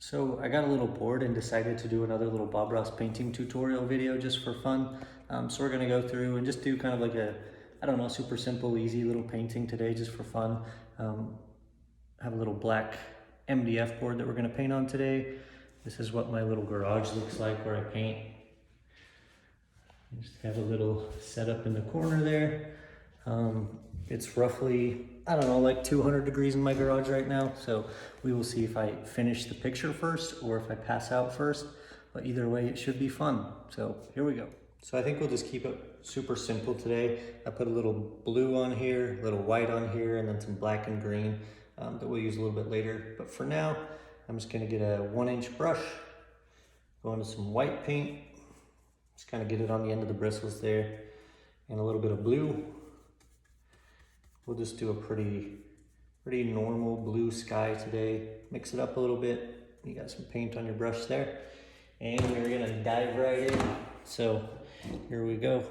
So I got a little bored and decided to do another little Bob Ross painting tutorial video just for fun. So we're gonna go through and just do kind of like a, I don't know, super simple, easy little painting today just for fun. I have a little black MDF board that we're gonna paint on today. This is what my little garage looks like where I paint. I just have a little setup in the corner there. It's roughly, I don't know, like 200 degrees in my garage right now. So we will see if I finish the picture first or if I pass out first. But either way, it should be fun. So here we go. So I think we'll just keep it super simple today. I put a little blue on here, a little white on here, and then some black and green that we'll use a little bit later. But for now, I'm just gonna get a 1-inch brush, go into some white paint, just kind of get it on the end of the bristles there, and a little bit of blue. We'll just do a pretty normal blue sky today. Mix it up a little bit. You got some paint on your brush there. And we're gonna dive right in. So here we go.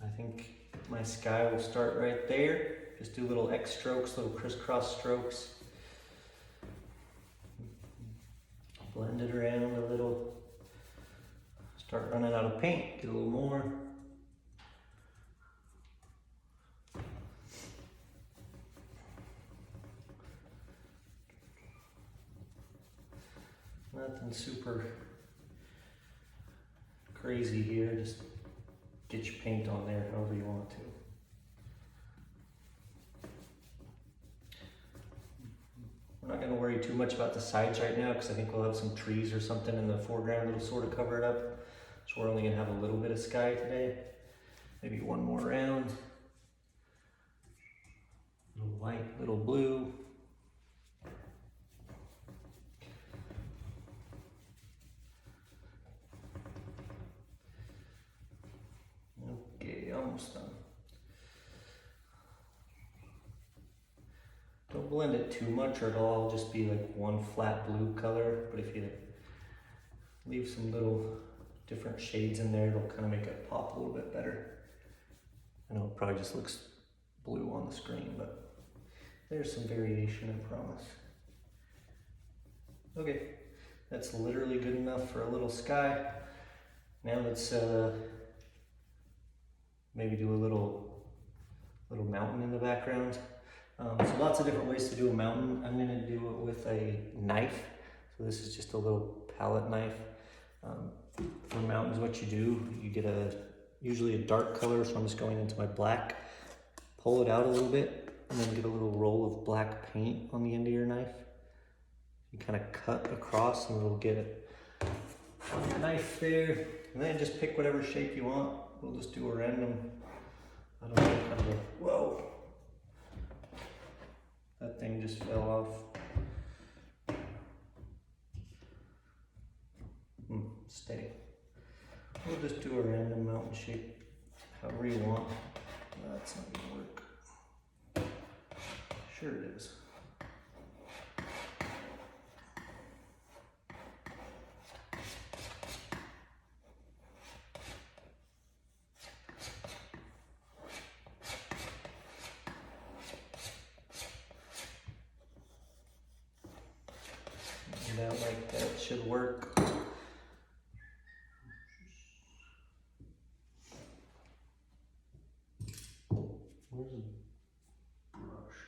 I think my sky will start right there. Just do little X strokes, little crisscross strokes. Blend it around a little. Start running out of paint, get a little more. Nothing super crazy here, just get your paint on there however you want to. We're not gonna worry too much about the sides right now because I think we'll have some trees or something in the foreground that'll sort of cover it up. So we're only gonna have a little bit of sky today. Maybe one more round. Little white, little blue. Almost done. Don't blend it too much or it'll all just be like one flat blue color, but if you leave some little different shades in there, it'll kind of make it pop a little bit better. I know it probably just looks blue on the screen, but there's some variation, I promise. Okay, that's literally good enough for a little sky. Now let's maybe do a little mountain in the background. So lots of different ways to do a mountain. I'm gonna do it with a knife. So this is just a little palette knife. For mountains, what you do, you get usually a dark color, so I'm just going into my black, pull it out a little bit, and then get a little roll of black paint on the end of your knife. You kind of cut across and it'll get it on your knife there. And then just pick whatever shape you want. We'll just do a random, I don't know, kind of a, whoa. That thing just fell off. Stay. We'll just do a random mountain shape, however you want. That's not gonna work. Sure it is. Get out like that, should work. Where's the brush?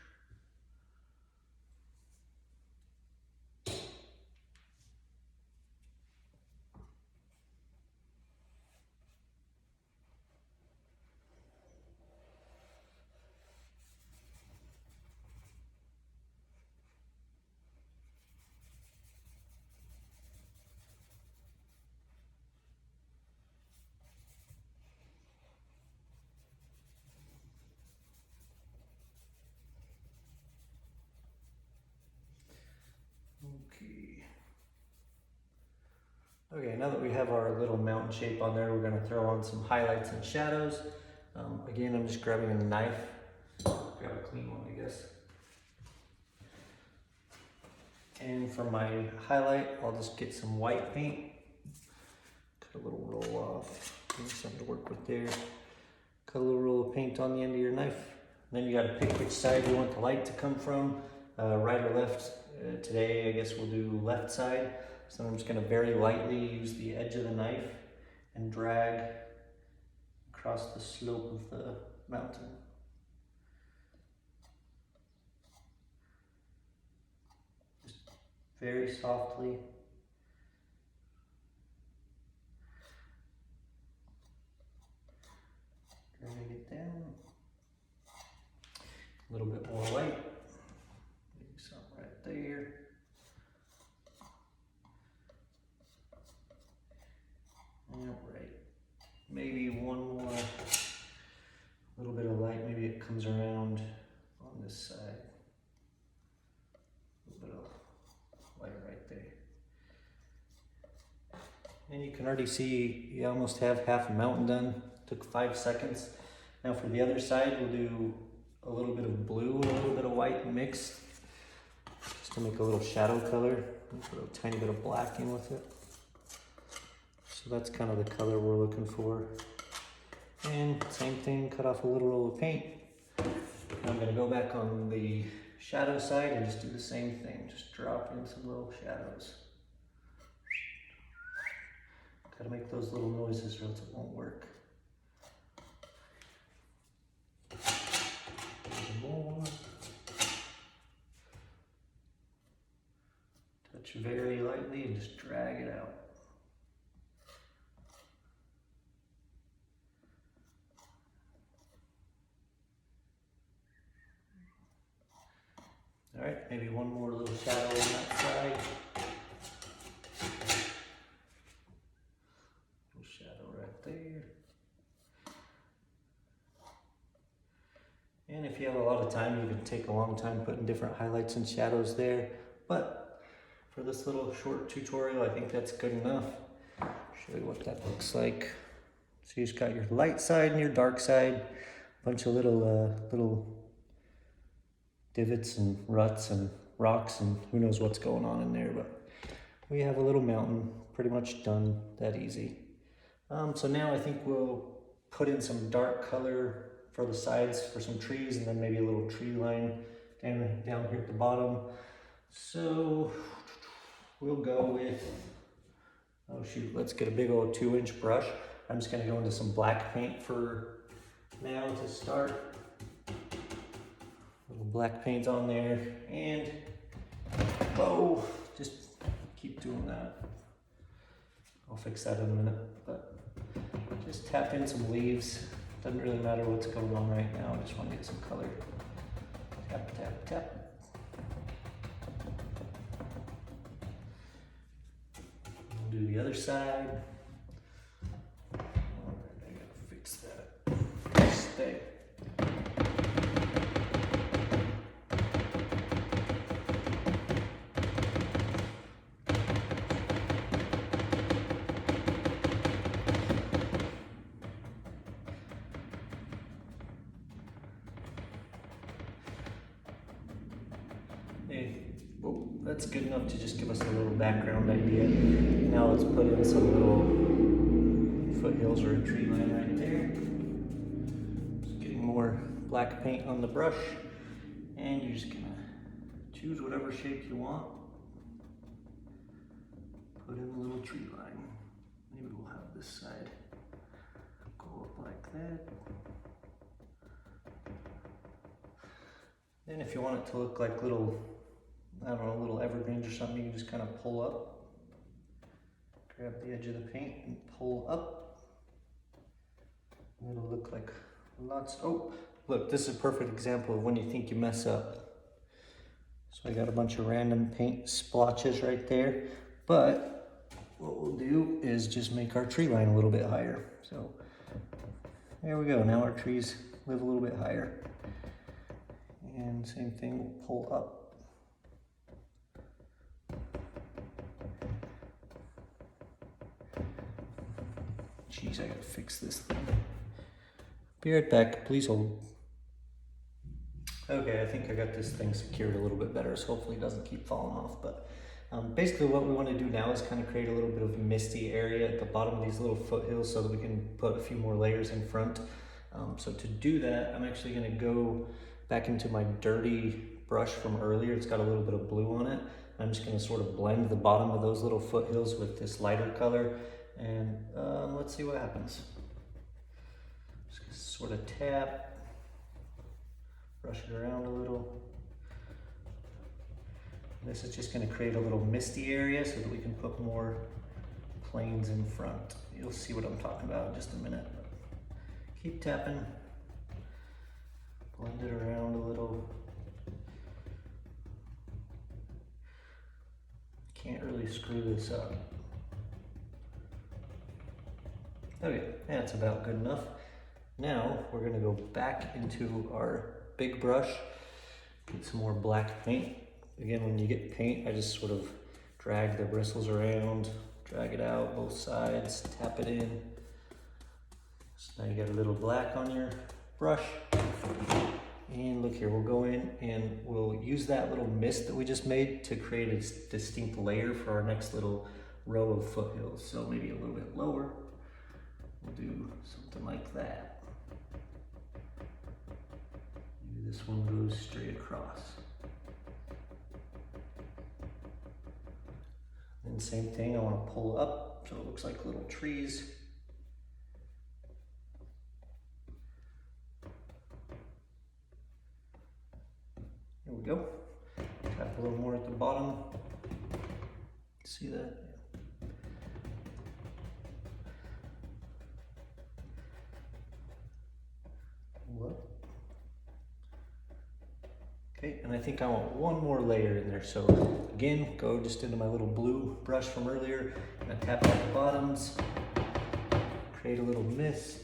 Okay, now that we have our little mountain shape on there, we're going to throw on some highlights and shadows. Again, I'm just grabbing a knife. Grab a clean one, I guess. And for my highlight, I'll just get some white paint. Cut a little roll off. Give me something to work with there. Cut a little roll of paint on the end of your knife. And then you got to pick which side you want the light to come from. right or left. Today I guess we'll do left side. So I'm just going to very lightly use the edge of the knife and drag across the slope of the mountain. Just very softly. Drag it down. A little bit more white. Maybe some right there. Alright. Maybe one more. A little bit of light. Maybe it comes around on this side. A little bit of light right there. And you can already see you almost have half a mountain done. Took 5 seconds. Now for the other side, we'll do a little bit of blue, a little bit of white mixed, just to make a little shadow color. Put a tiny bit of black in with it. So that's kind of the color we're looking for. And same thing, cut off a little roll of paint. I'm gonna go back on the shadow side and just do the same thing. Just drop in some little shadows. Gotta make those little noises or else it won't work. More. Touch very lightly and just drag it out. All right, maybe one more little shadow on that side. Little shadow right there. And if you have a lot of time, you can take a long time putting different highlights and shadows there. But for this little short tutorial, I think that's good enough. Show you what that looks like. So you just got your light side and your dark side. A bunch of little divots and ruts and rocks and who knows what's going on in there. But we have a little mountain, pretty much done that easy. So now I think we'll put in some dark color for the sides for some trees, and then maybe a little tree line down here at the bottom. So we'll go with, oh shoot, let's get a big old 2-inch brush. I'm just gonna go into some black paint for now to start. Little black paint on there, and whoa, just keep doing that. I'll fix that in a minute, but just tap in some leaves. Doesn't really matter what's going on right now, I just want to get some color. Tap, tap, tap. We'll do the other side. Alright, I gotta fix that. Stay. Well, that's good enough to just give us a little background idea. Now let's put in some little foothills or a tree line right there. Just getting more black paint on the brush, and you're just gonna choose whatever shape you want. Put in a little tree line. Maybe we'll have this side go up like that. Then if you want it to look like little, I don't know, little evergreens or something, you can just kind of pull up. Grab the edge of the paint and pull up. And it'll look like lots. Oh, look, this is a perfect example of when you think you mess up. So I got a bunch of random paint splotches right there. But what we'll do is just make our tree line a little bit higher. So there we go. Now our trees live a little bit higher. And same thing, we'll pull up. Jeez, I gotta fix this thing. Be right back, please hold. Okay, I think I got this thing secured a little bit better, so hopefully it doesn't keep falling off. But basically what we want to do now is kind of create a little bit of a misty area at the bottom of these little foothills so that we can put a few more layers in front. So to do that, I'm actually gonna go back into my dirty brush from earlier. It's got a little bit of blue on it. I'm just gonna sort of blend the bottom of those little foothills with this lighter color, and let's see what happens. Just gonna sort of tap, brush it around a little. This is just gonna create a little misty area so that we can put more planes in front. You'll see what I'm talking about in just a minute. Keep tapping, blend it around a little. Can't really screw this up. Okay, that's about good enough. Now we're gonna go back into our big brush, get some more black paint. Again, when you get paint, I just sort of drag the bristles around, drag it out both sides, tap it in. So now you got a little black on your brush. And look here, we'll go in and we'll use that little mist that we just made to create a distinct layer for our next little row of foothills. So maybe a little bit lower. We'll do something like that. Maybe this one goes straight across. And same thing, I want to pull up so it looks like little trees. There we go. Tap a little more at the bottom. See that? What? Okay, and I think I want one more layer in there. So again, go just into my little blue brush from earlier, and I tap at the bottoms, create a little mist.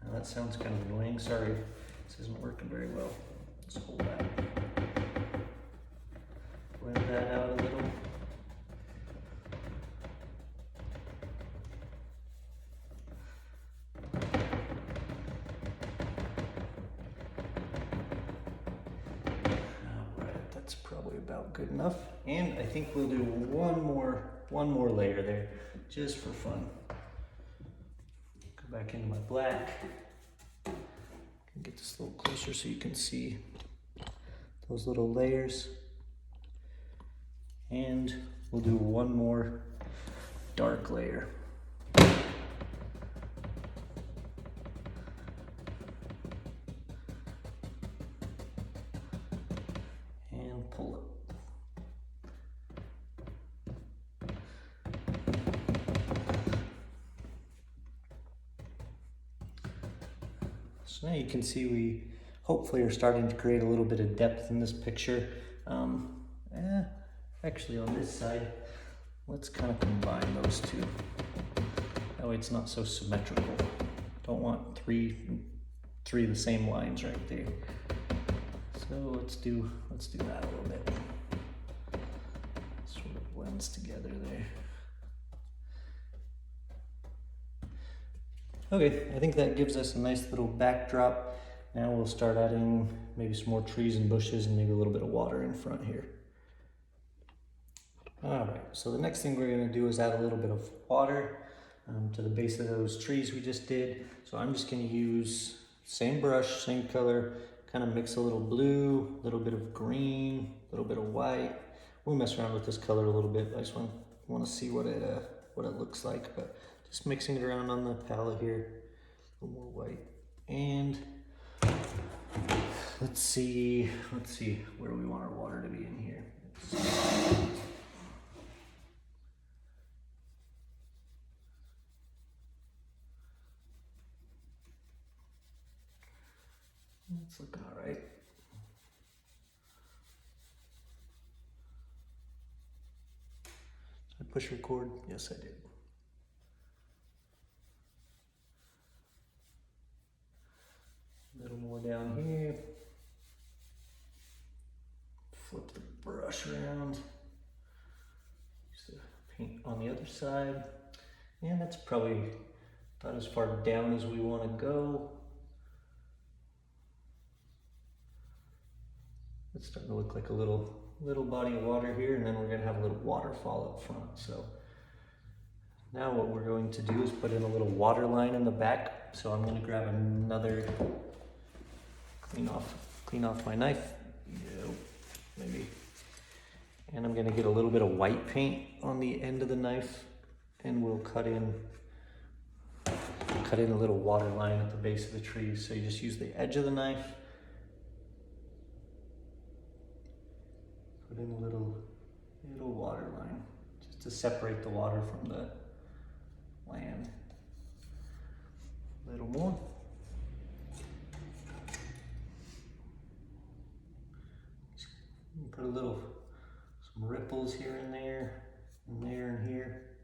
Now that sounds kind of annoying. Sorry, this isn't working very well. Let's hold that. Blend that out a little. Probably about good enough, and I think we'll do one more layer there just for fun. Go back into my black, get this a little closer so you can see those little layers, and we'll do one more dark layer. Pull it. So now you can see we hopefully are starting to create a little bit of depth in this picture. Actually on this side, let's kind of combine those two. That way it's not so symmetrical. Don't want three of the same lines right there. So let's do that a little bit. Sort of blends together there. Okay, I think that gives us a nice little backdrop. Now we'll start adding maybe some more trees and bushes and maybe a little bit of water in front here. All right, so the next thing we're gonna do is add a little bit of water to the base of those trees we just did. So I'm just gonna use same brush, same color, kind of mix a little blue, a little bit of green, a little bit of white. We'll mess around with this color a little bit. I just want to see what it looks like, but just mixing it around on the palette here. A little more white. And let's see where we want our water to be in here. It's looking all right. Did I push record? Yes, I did. A little more down here. Flip the brush around. Use the paint on the other side. And that's probably about as far down as we want to go. It's starting to look like a little body of water here, and then we're gonna have a little waterfall up front. So now what we're going to do is put in a little water line in the back. so I'm gonna grab another, clean off my knife. Yep, maybe. And I'm gonna get a little bit of white paint on the end of the knife, and we'll cut in a little water line at the base of the tree. So you just use the edge of the knife, put in a little water line, just to separate the water from the land. A little more. Put some ripples here and there, and there and here,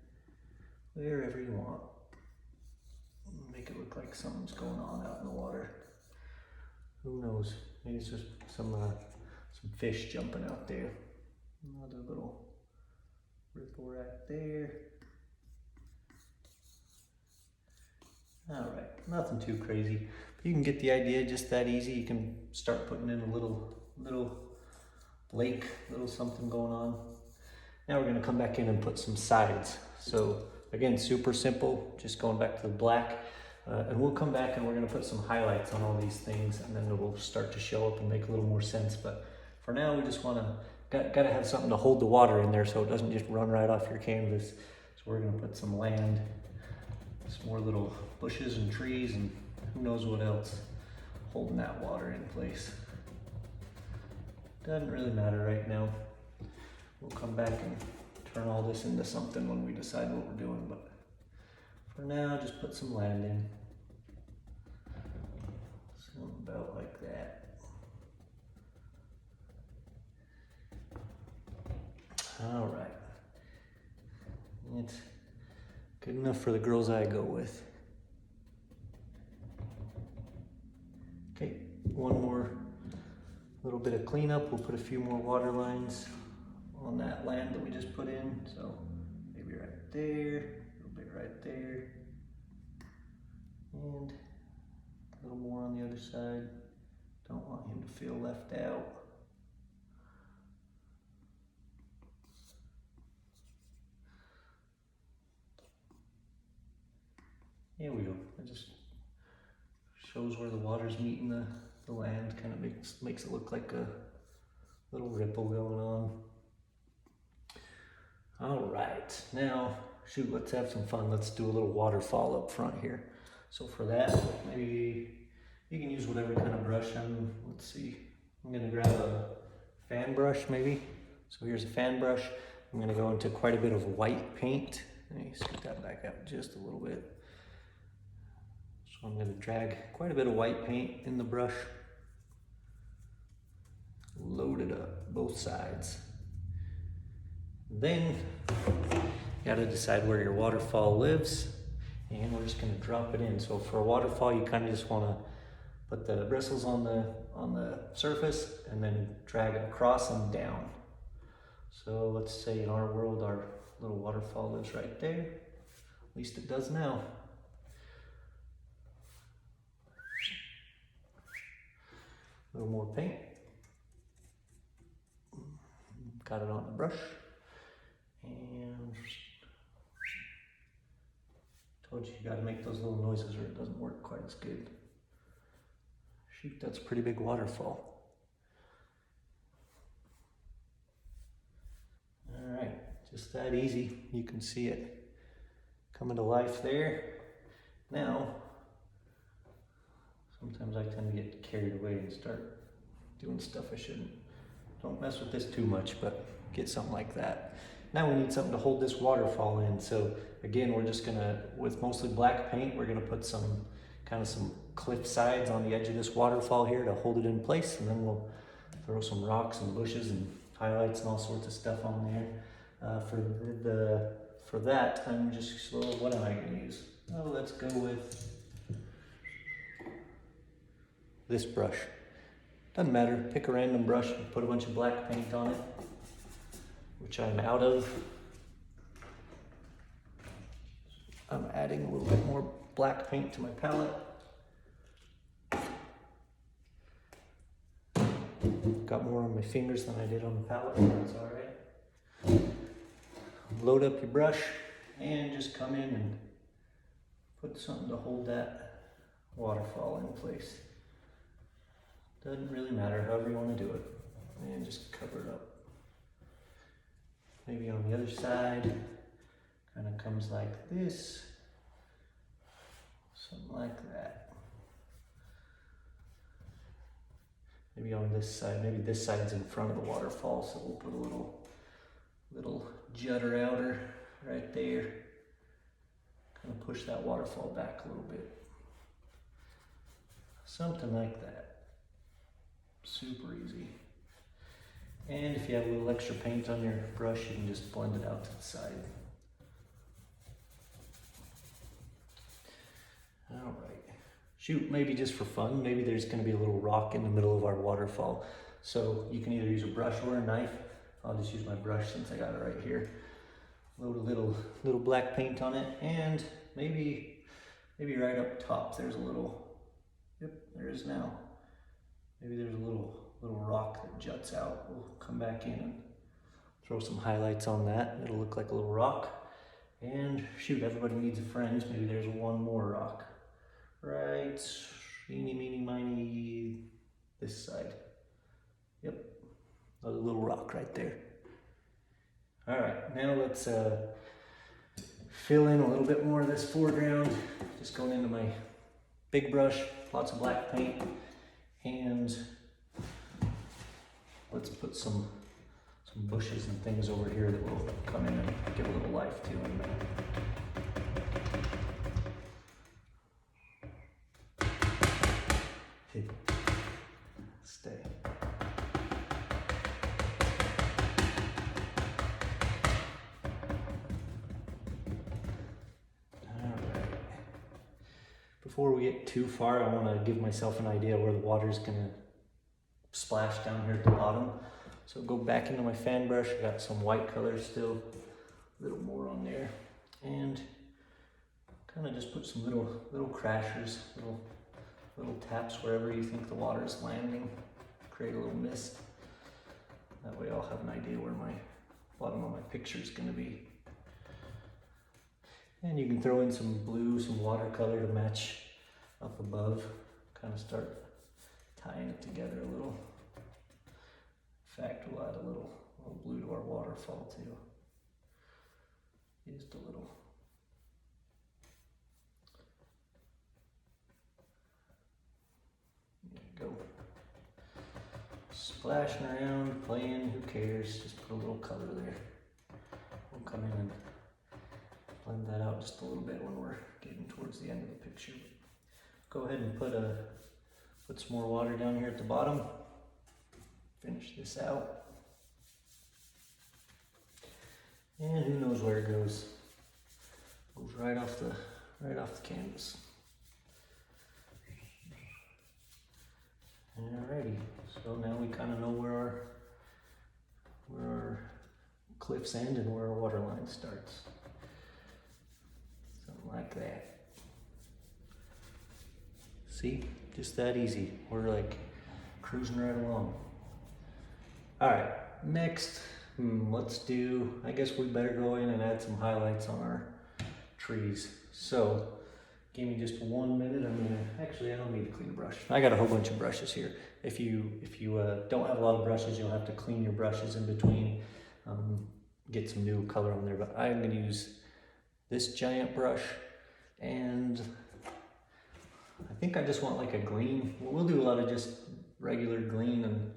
wherever you want. Make it look like something's going on out in the water. Who knows? Maybe it's just some fish jumping out there. Another little ripple right there. All right, nothing too crazy. But you can get the idea, just that easy. You can start putting in a little lake, little something going on. Now we're gonna come back in and put some sides. So again, super simple, just going back to the black. And we'll come back and we're gonna put some highlights on all these things, and then it will start to show up and make a little more sense. But for now, we just gotta have something to hold the water in there so it doesn't just run right off your canvas. So we're gonna put some land, some more little bushes and trees, and who knows what else holding that water in place. Doesn't really matter right now. We'll come back and turn all this into something when we decide what we're doing, but for now, just put some land in. Something about like that. All right. It's good enough for the girls I go with. Okay, one more little bit of cleanup. We'll put a few more water lines on that land that we just put in. So maybe right there, a little bit right there, and a little more on the other side. Don't want him to feel left out. There we go. It just shows where the water's meeting the land, kind of makes it look like a little ripple going on. All right, now, shoot, let's have some fun. Let's do a little waterfall up front here. So for that, maybe you can use whatever kind of brush. Let's see, I'm gonna grab a fan brush maybe. So here's a fan brush. I'm gonna go into quite a bit of white paint. Let me scoot that back out just a little bit. So I'm going to drag quite a bit of white paint in the brush. Load it up, both sides. Then you got to decide where your waterfall lives, and we're just going to drop it in. So for a waterfall, you kind of just want to put the bristles on the surface and then drag it across and down. So let's say in our world, our little waterfall lives right there. At least it does now. A little more paint. Got it on the brush. And told you gotta make those little noises or it doesn't work quite as good. Shoot, that's a pretty big waterfall. All right, just that easy. You can see it coming to life there. Now, sometimes I tend to get carried away and start doing stuff I shouldn't. Don't mess with this too much, but get something like that. Now we need something to hold this waterfall in. So again, we're just gonna, with mostly black paint, we're gonna put some cliff sides on the edge of this waterfall here to hold it in place. And then we'll throw some rocks and bushes and highlights and all sorts of stuff on there. For that, I'm just, what am I gonna use? Oh, let's go with this brush. Doesn't matter, pick a random brush and put a bunch of black paint on it, which I'm out of. I'm adding a little bit more black paint to my palette. Got more on my fingers than I did on the palette, but that's all right. Load up your brush and just come in and put something to hold that waterfall in place. Doesn't really matter, however you want to do it. And just cover it up. Maybe on the other side, kind of comes like this. Something like that. Maybe on this side, maybe this side's in front of the waterfall, so we'll put a little jutter outer right there. Kind of push that waterfall back a little bit. Something like that. Super easy. And if you have a little extra paint on your brush, you can just blend it out to the side. All right. Shoot, maybe just for fun, maybe there's going to be a little rock in the middle of our waterfall. So you can either use a brush or a knife. I'll just use my brush since I got it right here. Load a little black paint on it, and maybe right up top there's a little, yep, there is now. Maybe there's a little rock that juts out. We'll come back in and throw some highlights on that. It'll look like a little rock. And shoot, everybody needs a friend. Maybe there's one more rock. Right, eeny, meeny, miny, this side. Yep, a little rock right there. All right, now let's fill in a little bit more of this foreground. Just going into my big brush, lots of black paint, and let's put some bushes and things over here that will come in and give a little life to in a minute. Stay. Before we get too far, I want to give myself an idea where the water is going to splash down here at the bottom. So go back into my fan brush. I got some white color still, a little more on there, and kind of just put some little crashers, little taps wherever you think the water is landing. Create a little mist. That way I'll have an idea where my bottom of my picture is going to be. And you can throw in some blue, some watercolor to match up above. Kind of start tying it together a little. In fact, we'll add a little blue to our waterfall too. Just a little. There you go. Splashing around, playing, who cares? Just put a little color there. We'll come in and blend that out just a little bit when we're getting towards the end of the picture. Go ahead and put some more water down here at the bottom. Finish this out. And who knows where it goes. Goes right off the canvas. Alrighty, so now we kind of know where our cliffs end and where our water line starts. Something like that. See, just that easy. We're like cruising right along. All right, next, let's do, I guess we better go in and add some highlights on our trees. So, give me just 1 minute. Actually, I don't need to clean a brush. I got a whole bunch of brushes here. If you don't have a lot of brushes, you'll have to clean your brushes in between, get some new color on there. But I'm gonna use this giant brush, and I think I just want like a green. We'll do a lot of just regular green and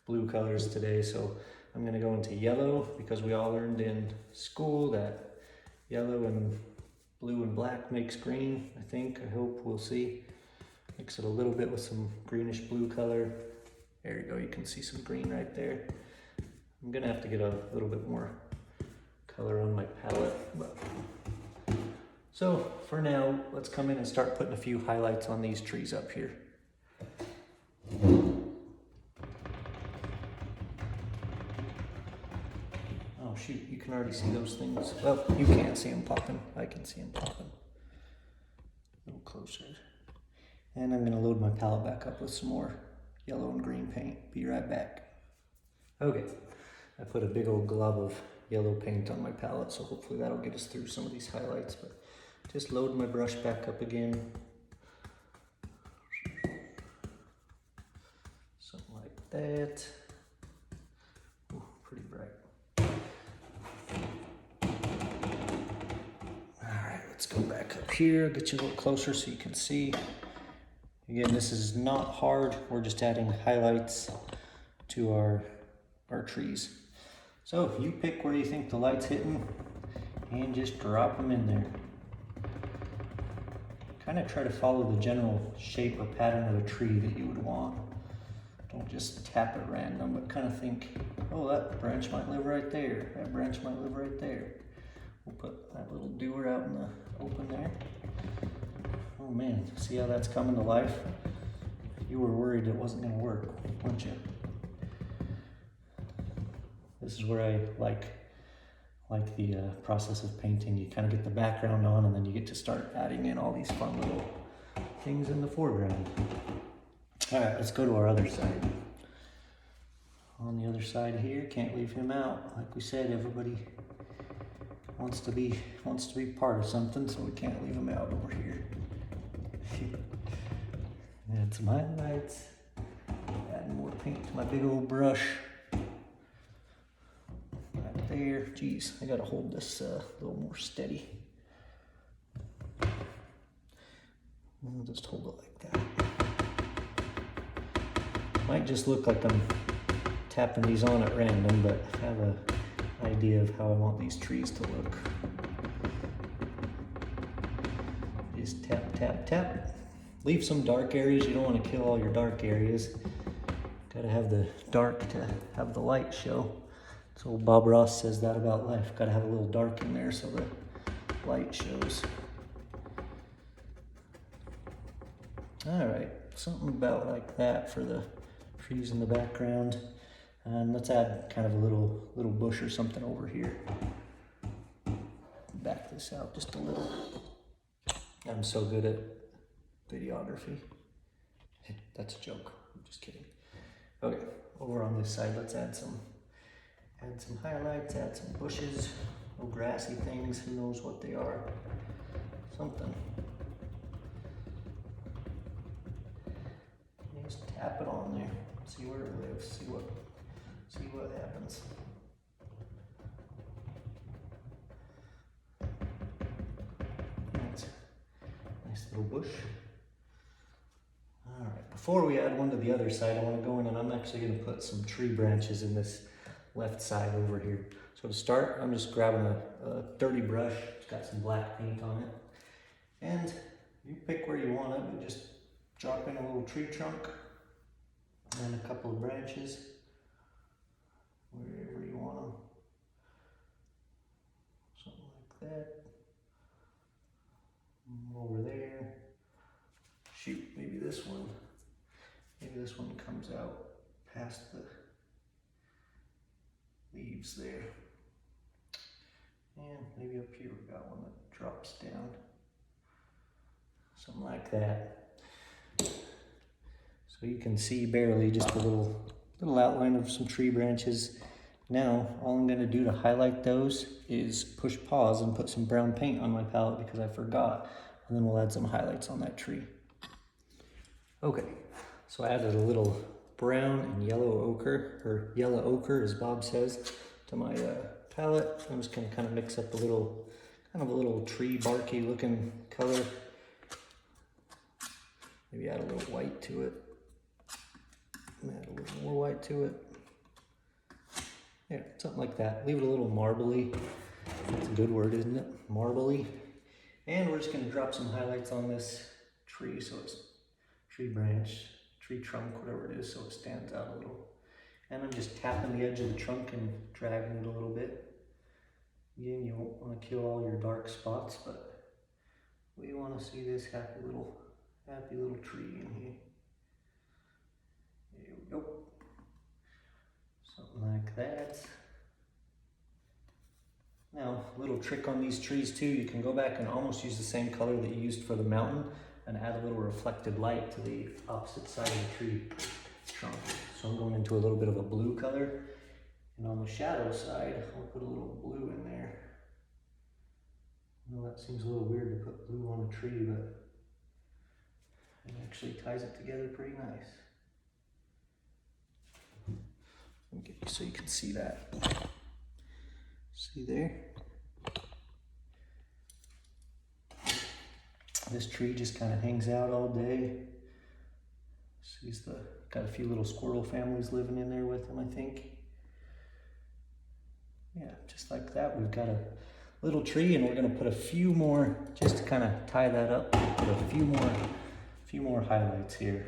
blue colors today. So I'm gonna go into yellow, because we all learned in school that yellow and blue and black makes green, I think, I hope, we'll see. Mix it a little bit with some greenish blue color. There you go, you can see some green right there. I'm gonna have to get a little bit more color on my palette. So for now, let's come in and start putting a few highlights on these trees up here. Oh shoot, you can already see those things. Well, you can't see them popping. I can see them popping. A little closer. And I'm gonna load my palette back up with some more yellow and green paint. Be right back. Okay, I put a big old glob of yellow paint on my palette, so hopefully that'll get us through some of these highlights. But just load my brush back up again. that. Ooh, pretty bright. All right, let's go back up here, get you a little closer so you can see. Again, this is not hard. We're just adding highlights to our trees. So you pick where you think the light's hitting and just drop them in there. Kind of try to follow the general shape or pattern of a tree that you would want. Don't just tap at random, but kind of think, oh, that branch might live right there. That branch might live right there. We'll put that little doer out in the open there. Oh man, see how that's coming to life? You were worried it wasn't gonna work, weren't you? This is where I like the process of painting. You kind of get the background on and then you get to start adding in all these fun little things in the foreground. All right, let's go to our other side. On the other side here, can't leave him out. Like we said, everybody wants to be part of something, so we can't leave him out over here. Add some highlights. Add more paint to my big old brush. Right there. Geez, I gotta hold this a little more steady. I'll just hold it like that. Might just look like I'm tapping these on at random, but I have an idea of how I want these trees to look. Just tap, tap, tap. Leave some dark areas. You don't want to kill all your dark areas. Gotta have the dark to have the light show. So Bob Ross says that about life. Gotta have a little dark in there so the light shows. All right, something about like that for the trees in the background. And let's add kind of a little bush or something over here. Back this out just a little. I'm so good at videography. That's a joke, I'm just kidding. Okay, over on this side, let's add some highlights, add some bushes, little grassy things, who knows what they are. Something. Just tap it on there, see where it lives, see what happens. Nice little bush. All right, before we add one to the other side, I want to go in and I'm actually going to put some tree branches in this left side over here. So to start, I'm just grabbing a dirty brush. It's got some black paint on it. And you pick where you want it, but just drop in a little tree trunk and a couple of branches wherever you want them. Something like that. Over there. Shoot, maybe this one comes out past the leaves there. And maybe up here we got one that drops down. Something like that. So you can see barely just a little outline of some tree branches. Now, all I'm gonna do to highlight those is push pause and put some brown paint on my palette because I forgot. And then we'll add some highlights on that tree. Okay, so I added a little brown and yellow ochre, or yellow ochre as Bob says, to my palette. I'm just gonna kind of mix up a little tree barky looking color. Maybe add a little white to it. Add a little more white to it. Yeah, something like that. Leave it a little marbly. That's a good word, isn't it? Marbly. And we're just gonna drop some highlights on this tree, so it's tree branch, tree trunk, whatever it is, so it stands out a little. And I'm just tapping the edge of the trunk and dragging it a little bit. Again, you won't want to kill all your dark spots, but we want to see this happy little tree in here. There we go. Something like that. Now, a little trick on these trees too, you can go back and almost use the same color that you used for the mountain and add a little reflected light to the opposite side of the tree trunk. So I'm going into a little bit of a blue color, and on the shadow side, I'll put a little blue in there. I know that seems a little weird to put blue on a tree, but it actually ties it together pretty nice. So you can see that. See there? This tree just kind of hangs out all day. Got a few little squirrel families living in there with them, I think. Yeah, just like that, we've got a little tree, and we're gonna put a few more, just to kind of tie that up, put a few more highlights here,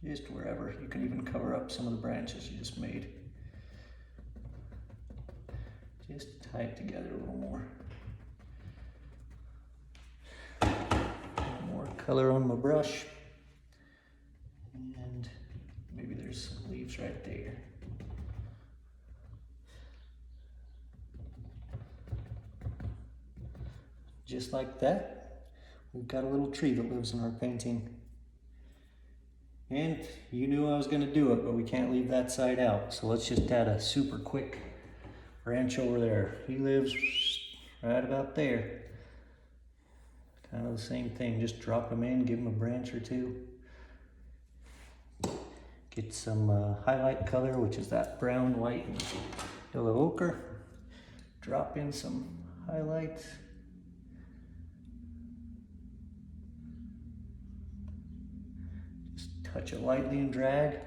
just wherever. You can even cover up some of the branches you just made. Just tie it together a little more. A little more color on my brush. And maybe there's some leaves right there. Just like that, we've got a little tree that lives in our painting. And you knew I was gonna do it, but we can't leave that side out. So let's just add a super quick branch over there. He lives right about there. Kind of the same thing, just drop him in, give him a branch or two. Get some highlight color, which is that brown, white, and yellow ochre. Drop in some highlights. Just touch it lightly and drag.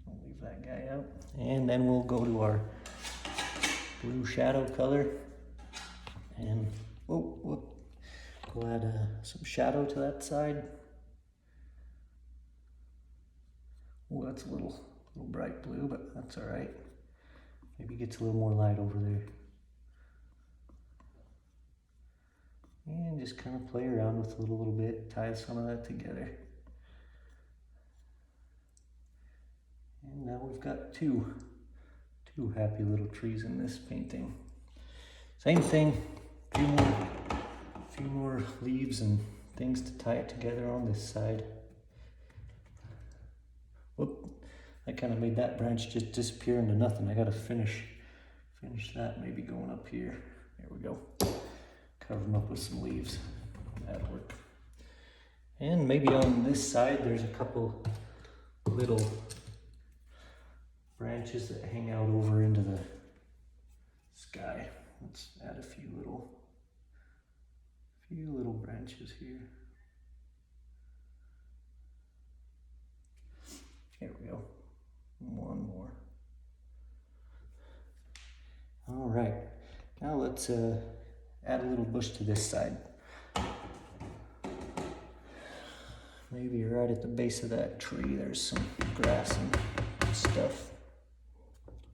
Don't leave that guy out. And then we'll go to our blue shadow color. And we'll add some shadow to that side. Oh, that's a little bright blue, but that's all right. Maybe gets a little more light over there. And just kind of play around with it a little bit, tie some of that together. And now we've got two happy little trees in this painting. Same thing, a few more leaves and things to tie it together on this side. Whoop, I kind of made that branch just disappear into nothing. I gotta finish that, maybe going up here. There we go. Cover them up with some leaves. That'll work. And maybe on this side, there's a couple little branches that hang out over into the sky. Let's add a few little branches here. There we go. One more. All right. Now let's add a little bush to this side. Maybe right at the base of that tree, there's some grass and stuff.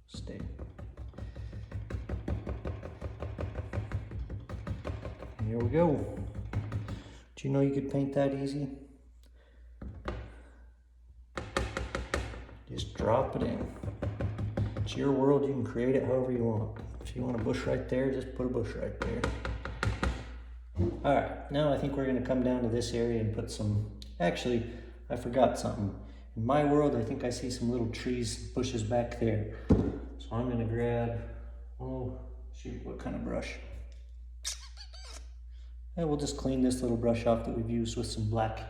Stay. Here we go. Do you know you could paint that easy? Just drop it in. It's your world, you can create it however you want. If you want a bush right there, just put a bush right there. All right, now I think we're gonna come down to this area and put some, actually, I forgot something. In my world, I think I see some little trees, bushes back there. So I'm gonna grab, oh, shoot, what kind of brush? And we'll just clean this little brush off that we've used with some black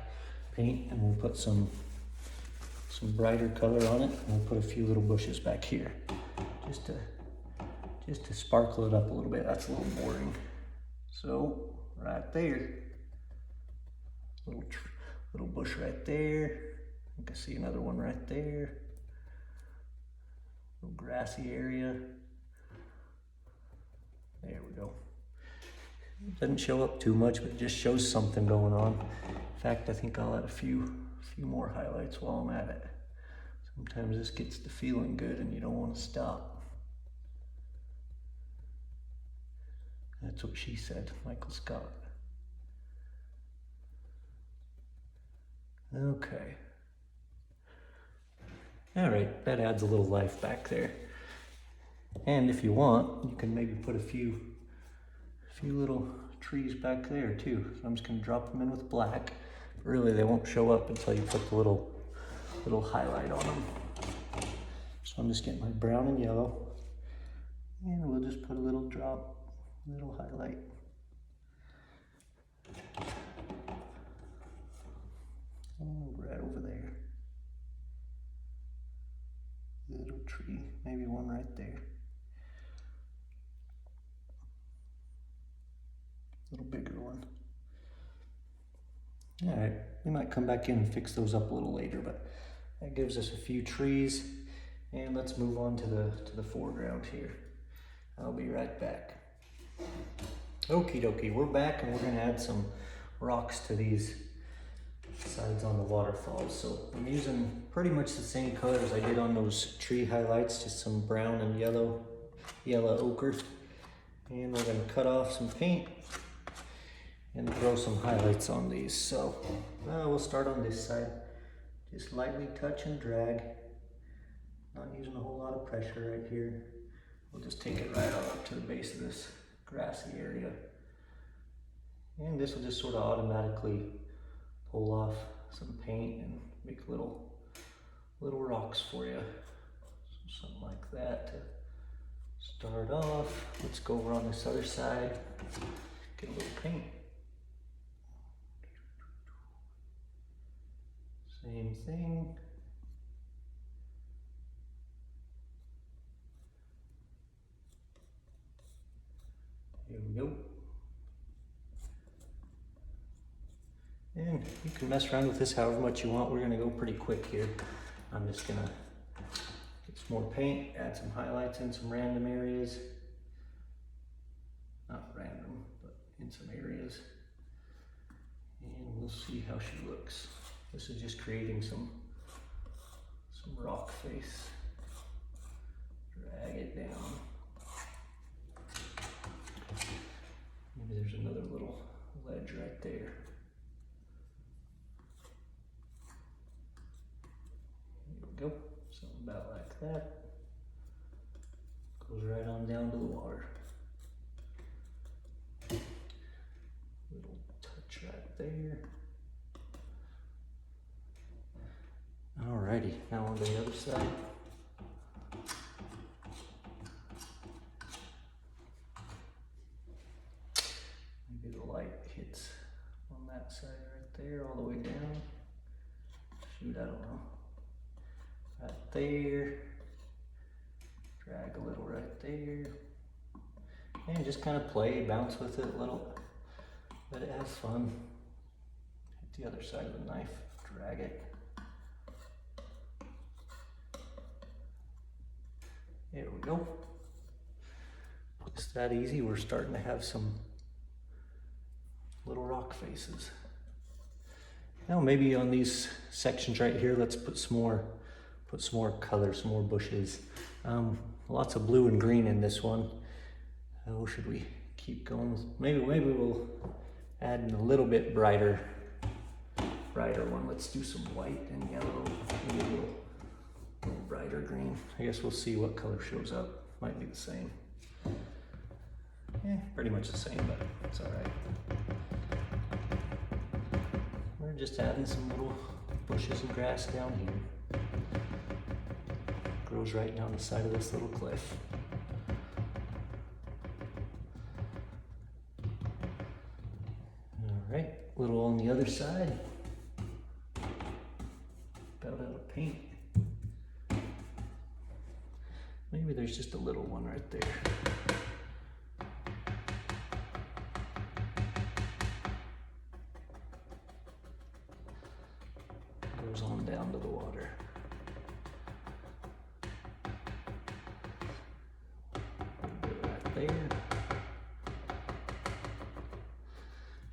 paint, and we'll put some brighter color on it, and we'll put a few little bushes back here, just to sparkle it up a little bit. That's a little boring. So right there, little bush right there. I think I see another one right there. Little grassy area. There we go. Doesn't show up too much, but it just shows something going on. In fact, I think I'll add a few more highlights while I'm at it. Sometimes this gets to feeling good and you don't want to stop. That's what she said, Michael Scott. Okay. All right, that adds a little life back there. And if you want, you can maybe put a few little trees back there too. So I'm just gonna drop them in with black. Really, they won't show up until you put the little highlight on them. So I'm just getting my brown and yellow, and we'll just put a little drop, little highlight. Oh, right over there. little tree, maybe one right there. A little bigger one. All right, we might come back in and fix those up a little later, but that gives us a few trees. And let's move on to the foreground here. I'll be right back. Okie dokie, we're back and we're gonna add some rocks to these sides on the waterfalls. So I'm using pretty much the same colors I did on those tree highlights, just some brown and yellow ochre. And we're gonna cut off some paint and throw some highlights on these. So we'll start on this side. Just lightly touch and drag. Not using a whole lot of pressure right here. We'll just take it right on up to the base of this grassy area. And this will just sort of automatically pull off some paint and make little rocks for you. So something like that to start off. Let's go over on this other side, get a little paint. Same thing. Here we go. And you can mess around with this however much you want. We're gonna go pretty quick here. I'm just gonna get some more paint, add some highlights in some random areas. Not random, but in some areas. And we'll see how she looks. This is just creating some rock face. Drag it down. Maybe there's another little ledge right there. Here we go. Something about like that. Goes right on down to the water. Little touch right there. Alrighty, now on to the other side. Maybe the light hits on that side right there, all the way down. Shoot, I don't know. Right there. Drag a little right there. And just kind of play, bounce with it a little. Let it have fun. Hit the other side of the knife, drag it. There we go. It's that easy. We're starting to have some little rock faces. Now maybe on these sections right here, let's put some more color, some more bushes. Lots of blue and green in this one. Oh, should we keep going? Maybe we'll add in a little bit brighter one. Let's do some white and yellow, maybe a little brighter green. I guess we'll see what color shows up. Might be the same. Yeah, pretty much the same, but it's all right. We're just adding some little bushes and grass down here. Grows right down the side of this little cliff. All right, a little on the other side. About out of paint. Maybe there's just a little one right there. Goes on down to the water. A little bit right there.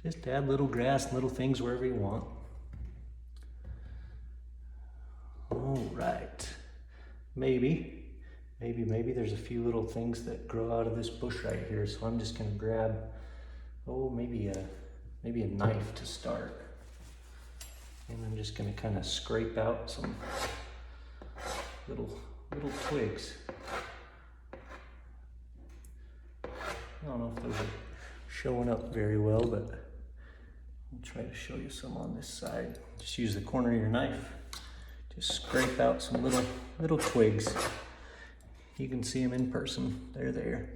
Just add little grass and little things wherever you want. All right. Maybe there's a few little things that grow out of this bush right here. So I'm just gonna grab, maybe a knife to start. And I'm just gonna kind of scrape out some little twigs. I don't know if those are showing up very well, but I'll try to show you some on this side. Just use the corner of your knife. Just scrape out some little twigs. You can see them in person. They're there.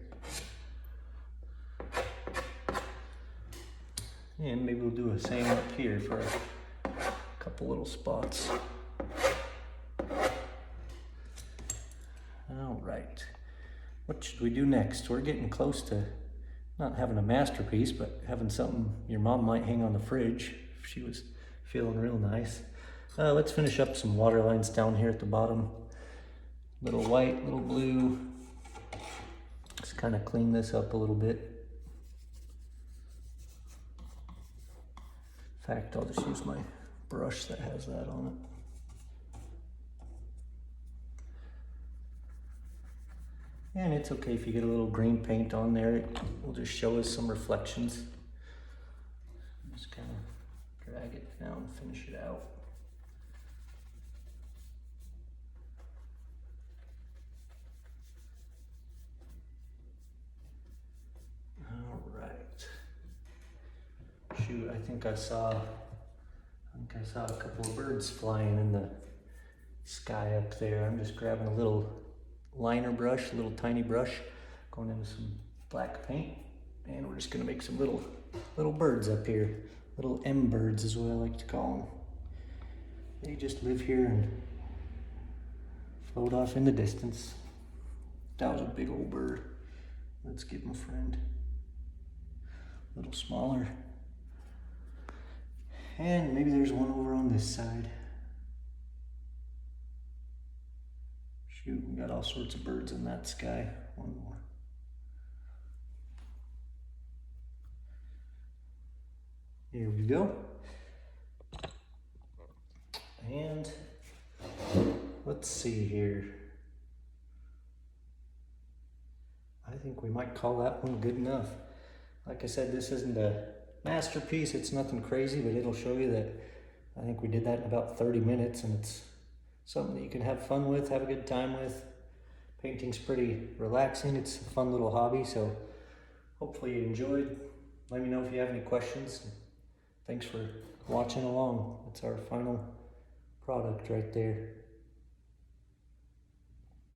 And maybe we'll do the same up here for a couple little spots. All right, what should we do next? We're getting close to not having a masterpiece, but having something your mom might hang on the fridge if she was feeling real nice. Let's finish up some water lines down here at the bottom. Little white, little blue. Just kind of clean this up a little bit. In fact, I'll just use my brush that has that on it. And it's okay if you get a little green paint on there. It will just show us some reflections. Just kind of drag it down, finish it out. All right. Shoot, I think I saw a couple of birds flying in the sky up there. I'm just grabbing a little liner brush, a little tiny brush, going into some black paint, and we're just gonna make some little birds up here. Little M birds is what I like to call them. They just live here and float off in the distance. That was a big old bird. Let's get my friend a little smaller. And maybe there's one over on this side. Shoot, we got all sorts of birds in that sky. One more. Here we go. And let's see here. I think we might call that one good enough. Like I said, this isn't a masterpiece. It's nothing crazy, but it'll show you that I think we did that in about 30 minutes, and it's something that you can have fun with, have a good time with. Painting's pretty relaxing. It's a fun little hobby, so hopefully you enjoyed. Let me know if you have any questions. Thanks for watching along. It's our final product right there.